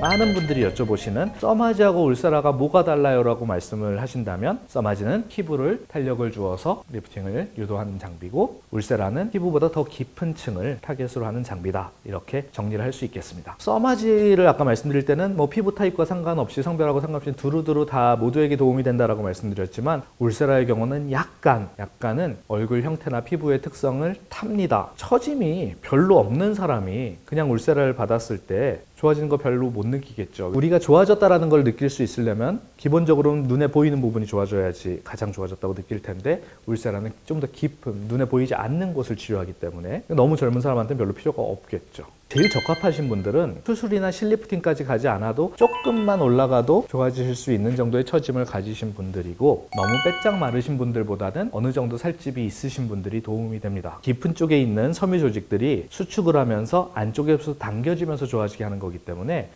많은 분들이 여쭤보시는 써마지하고 울세라가 뭐가 달라요? 라고 말씀을 하신다면 써마지는 피부를 탄력을 주어서 리프팅을 유도하는 장비고 울세라는 피부보다 더 깊은 층을 타겟으로 하는 장비다. 이렇게 정리를 할 수 있겠습니다. 써마지를 아까 말씀드릴 때는 뭐 피부 타입과 상관없이 성별하고 상관없이 두루두루 다 모두에게 도움이 된다라고 말씀드렸지만 울세라의 경우는 약간은 얼굴 형태나 피부의 특성을 탑니다. 처짐이 별로 없는 사람이 그냥 울세라를 받았을 때 좋아지는 거 별로 못 느끼겠죠. 우리가 좋아졌다라는 걸 느낄 수 있으려면 기본적으로 눈에 보이는 부분이 좋아져야지 가장 좋아졌다고 느낄 텐데 울세라는 좀 더 깊은 눈에 보이지 않는 곳을 치료하기 때문에 너무 젊은 사람한테는 별로 필요가 없겠죠. 제일 적합하신 분들은 수술이나 실리프팅까지 가지 않아도 조금만 올라가도 좋아지실 수 있는 정도의 처짐을 가지신 분들이고 너무 빼짝 마르신 분들보다는 어느 정도 살집이 있으신 분들이 도움이 됩니다. 깊은 쪽에 있는 섬유 조직들이 수축을 하면서 안쪽에서 당겨지면서 좋아지게 하는 거기 때문에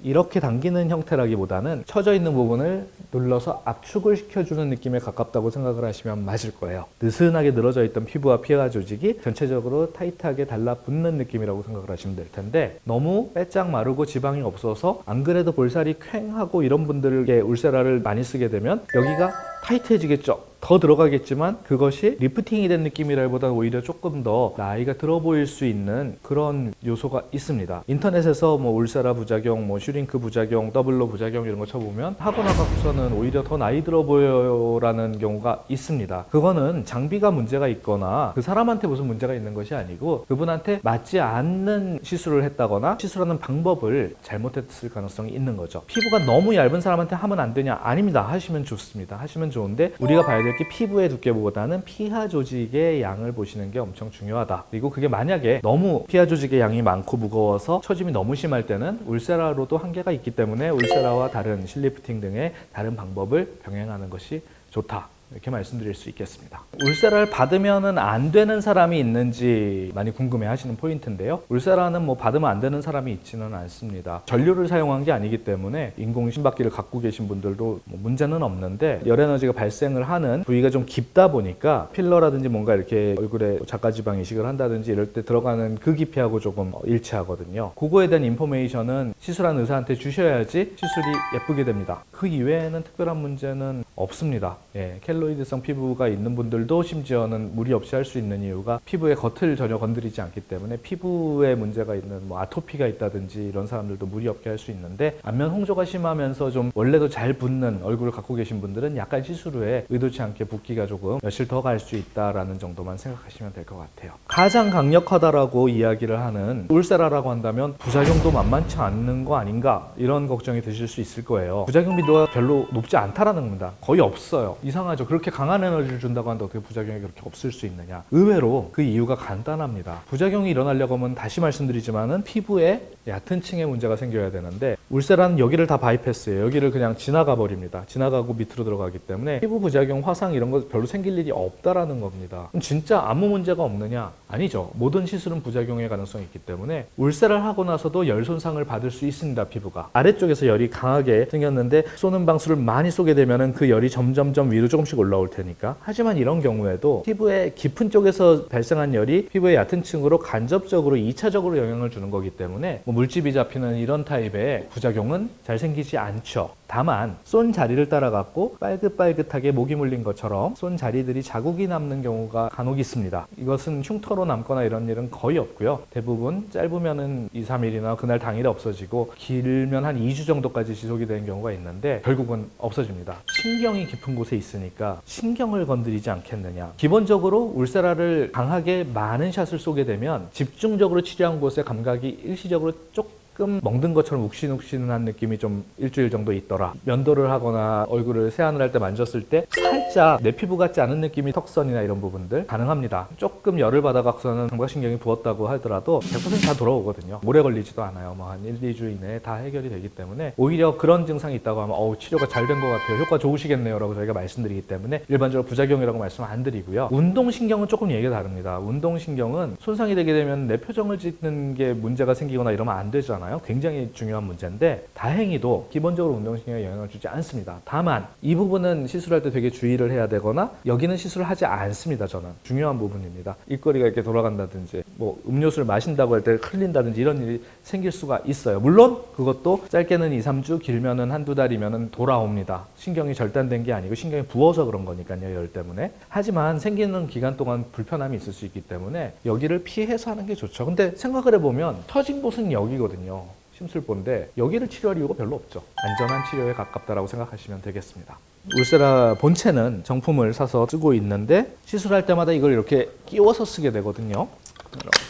이렇게 당기는 형태라기보다는 처져 있는 부분을 눌러서 압축을 시켜주는 느낌에 가깝다고 생각을 하시면 맞을 거예요. 느슨하게 늘어져 있던 피부와 피하 조직이 전체적으로 타이트하게 달라붙는 느낌이라고 생각을 하시면 될 텐데 너무 빼짝 마르고 지방이 없어서 안 그래도 볼살이 퀭하고 이런 분들에게 울세라를 많이 쓰게 되면 여기가 타이트해지겠죠. 더 들어가겠지만 그것이 리프팅이 된 느낌이라기보다는 오히려 조금 더 나이가 들어 보일 수 있는 그런 요소가 있습니다. 인터넷에서 뭐 울세라 부작용, 뭐 슈링크 부작용, 더블로 부작용 이런 거 쳐보면 하고 나가고서는 오히려 더 나이 들어 보여라는 경우가 있습니다. 그거는 장비가 문제가 있거나 그 사람한테 무슨 문제가 있는 것이 아니고 그분한테 맞지 않는 시술을 했다거나 시술하는 방법을 잘못했을 가능성이 있는 거죠. 피부가 너무 얇은 사람한테 하면 안 되냐? 아닙니다. 하시면 좋습니다. 하시면 좋은데 우리가 봐야 될 게 피부의 두께보다는 피하 조직의 양을 보시는 게 엄청 중요하다. 그리고 그게 만약에 너무 피하 조직의 양이 많고 무거워서 처짐이 너무 심할 때는 울세라로도 한계가 있기 때문에 울세라와 다른 실리프팅 등의 다른 방법을 병행하는 것이 좋다. 이렇게 말씀드릴 수 있겠습니다. 울세라를 받으면 안 되는 사람이 있는지 많이 궁금해 하시는 포인트인데요. 울세라는 뭐 받으면 안 되는 사람이 있지는 않습니다. 전류를 사용한 게 아니기 때문에 인공 심박기를 갖고 계신 분들도 뭐 문제는 없는데 열 에너지가 발생을 하는 부위가 좀 깊다 보니까 필러라든지 뭔가 이렇게 얼굴에 작가지방 이식을 한다든지 이럴 때 들어가는 그 깊이하고 조금 일치하거든요. 그거에 대한 인포메이션은 시술한 의사한테 주셔야지 시술이 예쁘게 됩니다. 그 이외에는 특별한 문제는 없습니다. 켈로이드성 피부가 있는 분들도 심지어는 무리 없이 할 수 있는 이유가 피부의 겉을 전혀 건드리지 않기 때문에 피부에 문제가 있는 뭐 아토피가 있다든지 이런 사람들도 무리 없게 할 수 있는데 안면 홍조가 심하면서 좀 원래도 잘 붓는 얼굴을 갖고 계신 분들은 약간 시술 후에 의도치 않게 붓기가 조금 며칠 더 갈 수 있다라는 정도만 생각하시면 될 것 같아요. 가장 강력하다라고 이야기를 하는 울세라라고 한다면 부작용도 만만치 않는 거 아닌가 이런 걱정이 드실 수 있을 거예요. 부작용 빈도가 별로 높지 않다라는 겁니다. 거의 없어요. 이상하죠. 그렇게 강한 에너지를 준다고 하는데 어떻게 부작용이 그렇게 없을 수 있느냐. 의외로 그 이유가 간단합니다. 부작용이 일어나려고 하면 다시 말씀드리지만은 피부에 얕은 층에 문제가 생겨야 되는데 울세라는 여기를 다 바이패스예요. 여기를 그냥 지나가 버립니다. 지나가고 밑으로 들어가기 때문에 피부 부작용, 화상 이런 거 별로 생길 일이 없다라는 겁니다. 그럼 진짜 아무 문제가 없느냐? 아니죠. 모든 시술은 부작용의 가능성이 있기 때문에 울세라를 하고 나서도 열 손상을 받을 수 있습니다. 피부가. 아래쪽에서 열이 강하게 생겼는데 쏘는 방수를 많이 쏘게 되면은 그 열이 점점점 위로 조금씩 올라올 테니까. 하지만 이런 경우에도 피부의 깊은 쪽에서 발생한 열이 피부의 얕은 층으로 간접적으로 2차적으로 영향을 주는 거기 때문에 뭐 물집이 잡히는 이런 타입의 부작용은 잘 생기지 않죠. 다만 쏜 자리를 따라갖고 빨긋빨긋하게 모기 물린 것처럼 쏜 자리들이 자국이 남는 경우가 간혹 있습니다. 이것은 흉터로 남거나 이런 일은 거의 없고요. 대부분 짧으면은 2, 3일이나 그날 당일에 없어지고 길면 한 2주 정도까지 지속이 되는 경우가 있는데 결국은 없어집니다. 신경이 깊은 곳에 있으니까 신경을 건드리지 않겠느냐. 기본적으로 울세라를 강하게 많은 샷을 쏘게 되면 집중적으로 치료한 곳의 감각이 일시적으로 조금 멍든 것처럼 욱신욱신한 느낌이 좀 일주일 정도 있더라. 면도를 하거나 얼굴을 세안을 할 때 만졌을 때 살짝 내 피부 같지 않은 느낌이 턱선이나 이런 부분들 가능합니다. 조금 열을 받아갖고서는 감각신경이 부었다고 하더라도 100% 다 돌아오거든요. 오래 걸리지도 않아요. 뭐 한 1, 2주 이내에 다 해결이 되기 때문에 오히려 그런 증상이 있다고 하면 치료가 잘 된 것 같아요. 효과 좋으시겠네요 라고 저희가 말씀드리기 때문에 일반적으로 부작용이라고 말씀 안 드리고요. 운동신경은 조금 얘기가 다릅니다. 운동신경은 손상이 되게 되면 내 표정을 짓는 게 문제가 생기거나 이러면 안 되잖아요. 있잖아요. 굉장히 중요한 문제인데 다행히도 기본적으로 운동신경에 영향을 주지 않습니다. 다만 이 부분은 시술할 때 되게 주의를 해야 되거나 여기는 시술을 하지 않습니다. 저는 중요한 부분입니다. 일거리가 이렇게 돌아간다든지 뭐 음료수를 마신다고 할 때 흘린다든지 이런 일이 생길 수가 있어요. 물론 그것도 짧게는 2, 3주 길면은 한두 달이면은 돌아옵니다. 신경이 절단된 게 아니고 신경이 부어서 그런 거니까요. 열 때문에. 하지만 생기는 기간 동안 불편함이 있을 수 있기 때문에 여기를 피해서 하는 게 좋죠. 근데 생각을 해보면 터진 곳은 여기거든요. 심술보인데 여기를 치료할 이유가 별로 없죠. 안전한 치료에 가깝다라고 생각하시면 되겠습니다. 울세라 본체는 정품을 사서 쓰고 있는데 시술할 때마다 이걸 이렇게 끼워서 쓰게 되거든요.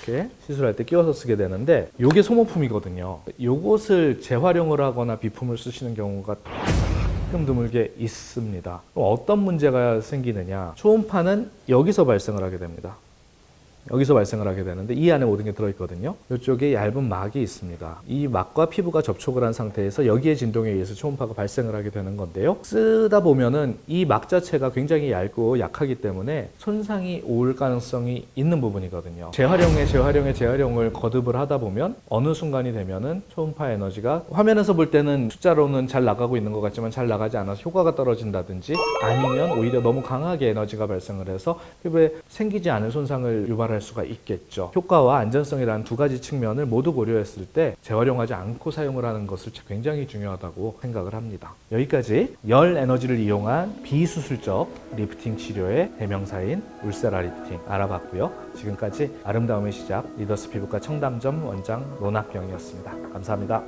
이렇게 시술할 때 끼워서 쓰게 되는데 이게 소모품이거든요. 이것을 재활용을 하거나 비품을 쓰시는 경우가 가끔 드물게 있습니다. 어떤 문제가 생기느냐? 초음파는 여기서 발생을 하게 됩니다. 여기서 발생을 하게 되는데 이 안에 모든 게 들어있거든요. 이쪽에 얇은 막이 있습니다. 이 막과 피부가 접촉을 한 상태에서 여기에 진동에 의해서 초음파가 발생을 하게 되는 건데요. 쓰다 보면은 이 막 자체가 굉장히 얇고 약하기 때문에 손상이 올 가능성이 있는 부분이거든요. 재활용을 거듭을 하다 보면 어느 순간이 되면은 초음파 에너지가 화면에서 볼 때는 숫자로는 잘 나가고 있는 것 같지만 잘 나가지 않아서 효과가 떨어진다든지 아니면 오히려 너무 강하게 에너지가 발생을 해서 피부에 생기지 않은 손상을 유발할 수가 있겠죠. 효과와 안전성이라는 두 가지 측면을 모두 고려했을 때 재활용하지 않고 사용을 하는 것을 굉장히 중요하다고 생각을 합니다. 여기까지 열 에너지를 이용한 비수술적 리프팅 치료의 대명사인 울세라 리프팅 알아봤고요. 지금까지 아름다움의 시작 리더스 피부과 청담점 원장 노낙경이었습니다. 감사합니다.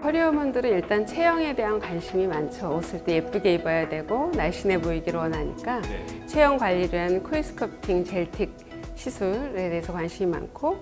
커리어먼들은 일단 체형에 대한 관심이 많죠. 옷을 때 예쁘게 입어야 되고 날씬해 보이기를 원하니까 체형 관리를 위한 코이스커프팅 젤틱 시술에 대해서 관심이 많고